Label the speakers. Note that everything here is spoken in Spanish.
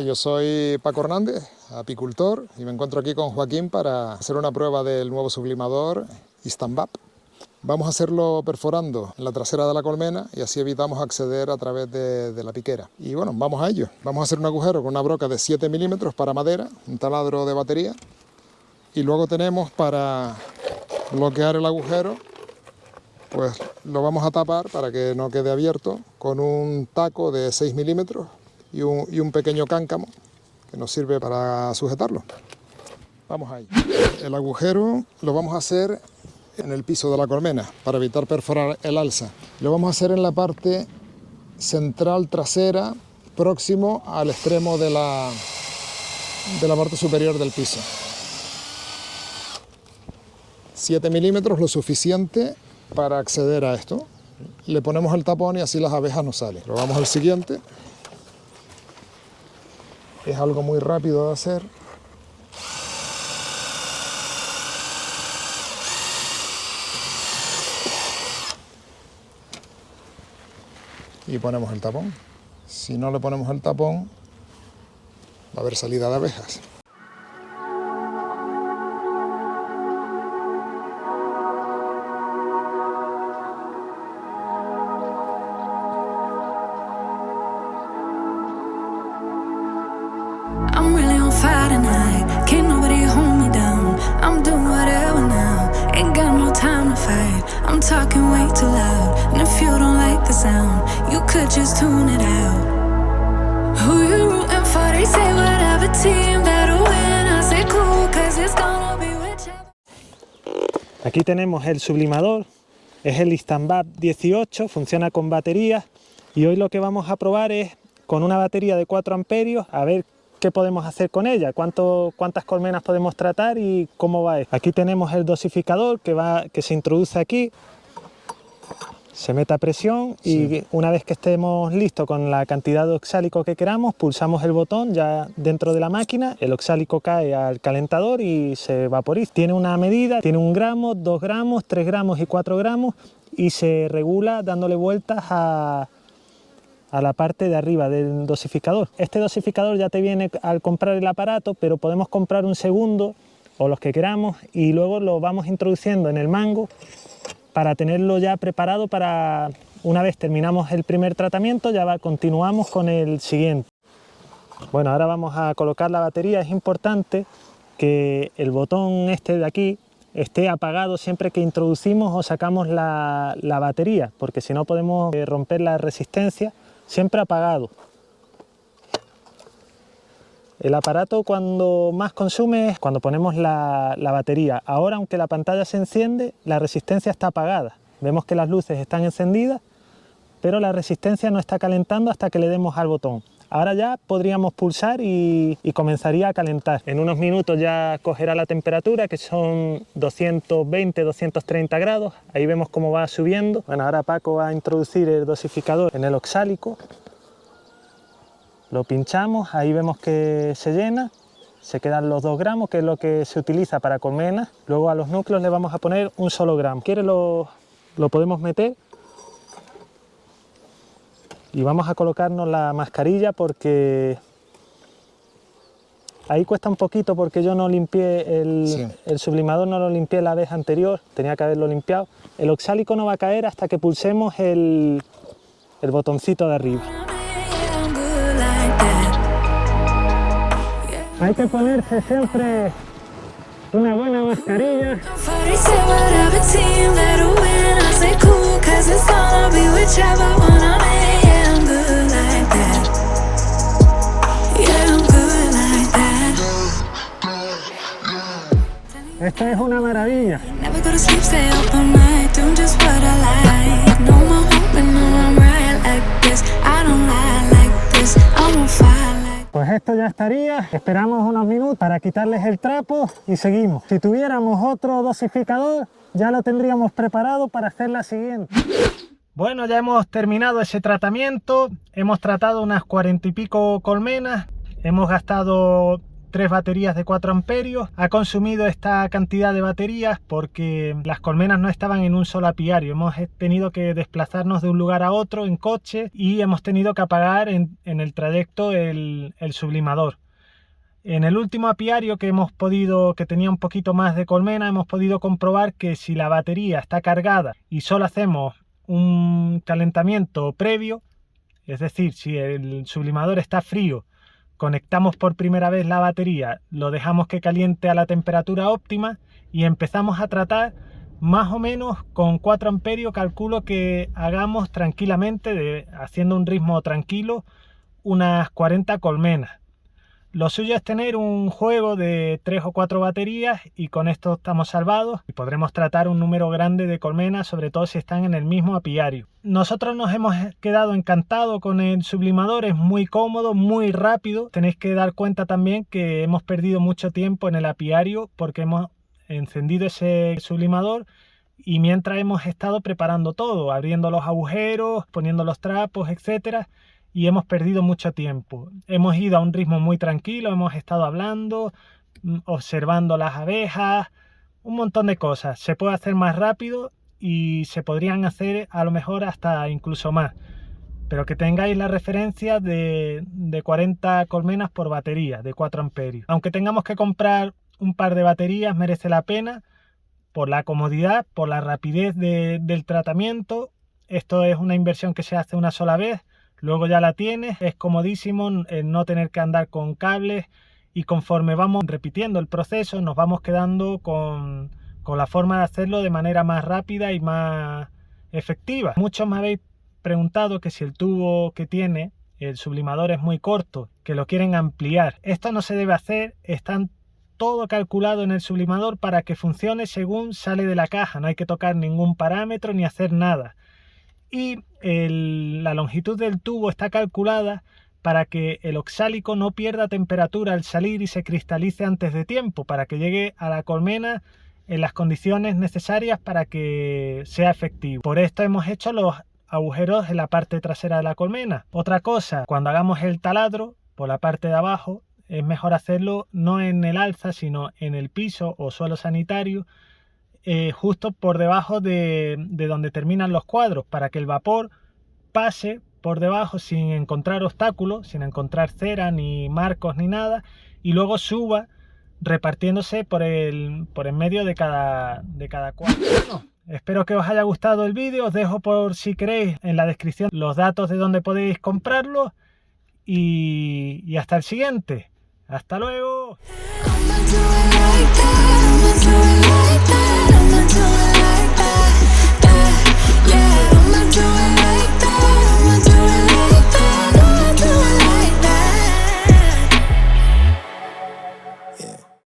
Speaker 1: Yo soy Paco Hernández, apicultor, y me encuentro aquí con Joaquín para hacer una prueba del nuevo sublimador Istanbap. Vamos a hacerlo perforando en la trasera de la colmena y así evitamos acceder a través de la piquera. Y bueno, vamos a ello. Vamos a hacer un agujero con una broca de 7 milímetros para madera, un taladro de batería. Y luego tenemos para bloquear el agujero, pues lo vamos a tapar para que no quede abierto con un taco de 6 milímetros y un pequeño cáncamo que nos sirve para sujetarlo. Vamos ahí. El agujero lo vamos a hacer en el piso de la colmena para evitar perforar el alza. Lo vamos a hacer en la parte central trasera, próximo al extremo de la parte superior del piso. 7 milímetros, lo suficiente para acceder a esto. Le ponemos el tapón y así las abejas no salen. Probamos el siguiente. Es algo muy rápido de hacer. Y ponemos el tapón. Si no le ponemos el tapón, va a haber salida de abejas.
Speaker 2: I'm really on fire tonight. Can't nobody hold me down. I'm doing whatever now. Ain't got no time to fight. I'm talking way too loud. And if you don't like the sound, you could just tune it out. Who you rooting for? They say whatever team better win. I say cool, cause it's gonna be whichever.
Speaker 3: Aquí tenemos el sublimador. Es el Istanbap 18, funciona con baterías. Y hoy lo que vamos a probar es con una batería de 4 amperios, a ver qué podemos hacer con ella, cuántas colmenas podemos tratar y cómo va esto. Aquí tenemos el dosificador que se introduce aquí, se mete a presión y una vez que estemos listos con la cantidad de oxálico que queramos, pulsamos el botón ya dentro de la máquina, el oxálico cae al calentador y se vaporiza. Tiene una medida, tiene 1 gramo, 2 gramos, 3 gramos y 4 gramos y se regula dándole vueltas a la parte de arriba del dosificador. Este dosificador ya te viene al comprar el aparato, pero podemos comprar un segundo o los que queramos y luego lo vamos introduciendo en el mango para tenerlo ya preparado para una vez terminamos el primer tratamiento, ya continuamos con el siguiente. Bueno, ahora vamos a colocar la batería. Es importante que el botón este de aquí esté apagado siempre que introducimos o sacamos la batería, porque si no podemos romper la resistencia. Siempre apagado. El aparato cuando más consume es cuando ponemos la batería. Ahora, aunque la pantalla se enciende, la resistencia está apagada. Vemos que las luces están encendidas, pero la resistencia no está calentando hasta que le demos al botón. Ahora ya podríamos pulsar y comenzaría a calentar. En unos minutos ya cogerá la temperatura, que son 220-230 grados. Ahí vemos cómo va subiendo. Bueno, ahora Paco va a introducir el dosificador en el oxálico. Lo pinchamos, ahí vemos que se llena. Se quedan los 2 gramos, que es lo que se utiliza para colmenas. Luego a los núcleos le vamos a poner 1 solo gramo. Si quiere lo podemos meter. Y vamos a colocarnos la mascarilla porque ahí cuesta un poquito porque yo no limpié el sublimador, no lo limpié la vez anterior, tenía que haberlo limpiado. El oxálico no va a caer hasta que pulsemos el botoncito de arriba. Hay que ponerse siempre una buena mascarilla. Esta es una maravilla. Pues esto ya estaría. Esperamos unos minutos para quitarles el trapo y seguimos. Si tuviéramos otro dosificador, ya lo tendríamos preparado para hacer la siguiente. Bueno, ya hemos terminado ese tratamiento. Hemos tratado unas 40 y pico colmenas. Hemos gastado 3 baterías de 4 amperios. Ha consumido esta cantidad de baterías porque las colmenas no estaban en un solo apiario. Hemos tenido que desplazarnos de un lugar a otro en coche y hemos tenido que apagar en el trayecto el sublimador. En el último apiario que tenía un poquito más de colmena, hemos podido comprobar que si la batería está cargada y solo hacemos un calentamiento previo, es decir, si el sublimador está frío, conectamos por primera vez la batería, lo dejamos que caliente a la temperatura óptima y empezamos a tratar más o menos con 4 amperios. Calculo que hagamos tranquilamente, haciendo un ritmo tranquilo, unas 40 colmenas. Lo suyo es tener un juego de 3 o 4 baterías y con esto estamos salvados y podremos tratar un número grande de colmenas, sobre todo si están en el mismo apiario. Nosotros nos hemos quedado encantados con el sublimador, es muy cómodo, muy rápido. Tenéis que dar cuenta también que hemos perdido mucho tiempo en el apiario porque hemos encendido ese sublimador y mientras hemos estado preparando todo, abriendo los agujeros, poniendo los trapos, etcétera. Y hemos perdido mucho tiempo. Hemos ido a un ritmo muy tranquilo, hemos estado hablando, observando las abejas, un montón de cosas. Se puede hacer más rápido y se podrían hacer a lo mejor hasta incluso más. Pero que tengáis la referencia de 40 colmenas por batería, de 4 amperios. Aunque tengamos que comprar un par de baterías, merece la pena por la comodidad, por la rapidez del tratamiento. Esto es una inversión que se hace una sola vez. Luego ya la tienes, es comodísimo no tener que andar con cables y conforme vamos repitiendo el proceso nos vamos quedando con la forma de hacerlo de manera más rápida y más efectiva. Muchos me habéis preguntado que si el tubo que tiene el sublimador es muy corto, que lo quieren ampliar. Esto no se debe hacer, está todo calculado en el sublimador para que funcione según sale de la caja, no hay que tocar ningún parámetro ni hacer nada. Y la longitud del tubo está calculada para que el oxálico no pierda temperatura al salir y se cristalice antes de tiempo, para que llegue a la colmena en las condiciones necesarias para que sea efectivo. Por esto hemos hecho los agujeros en la parte trasera de la colmena. Otra cosa, cuando hagamos el taladro por la parte de abajo, es mejor hacerlo no en el alza, sino en el piso o suelo sanitario, justo por debajo de donde terminan los cuadros, para que el vapor pase por debajo sin encontrar obstáculos, sin encontrar cera ni marcos ni nada, y luego suba repartiéndose por en medio de cada cuadro. Bueno, espero que os haya gustado el vídeo. Os dejo, por si queréis, en la descripción los datos de donde podéis comprarlo y hasta el siguiente. Hasta luego.
Speaker 2: Yeah, I'ma do it like that.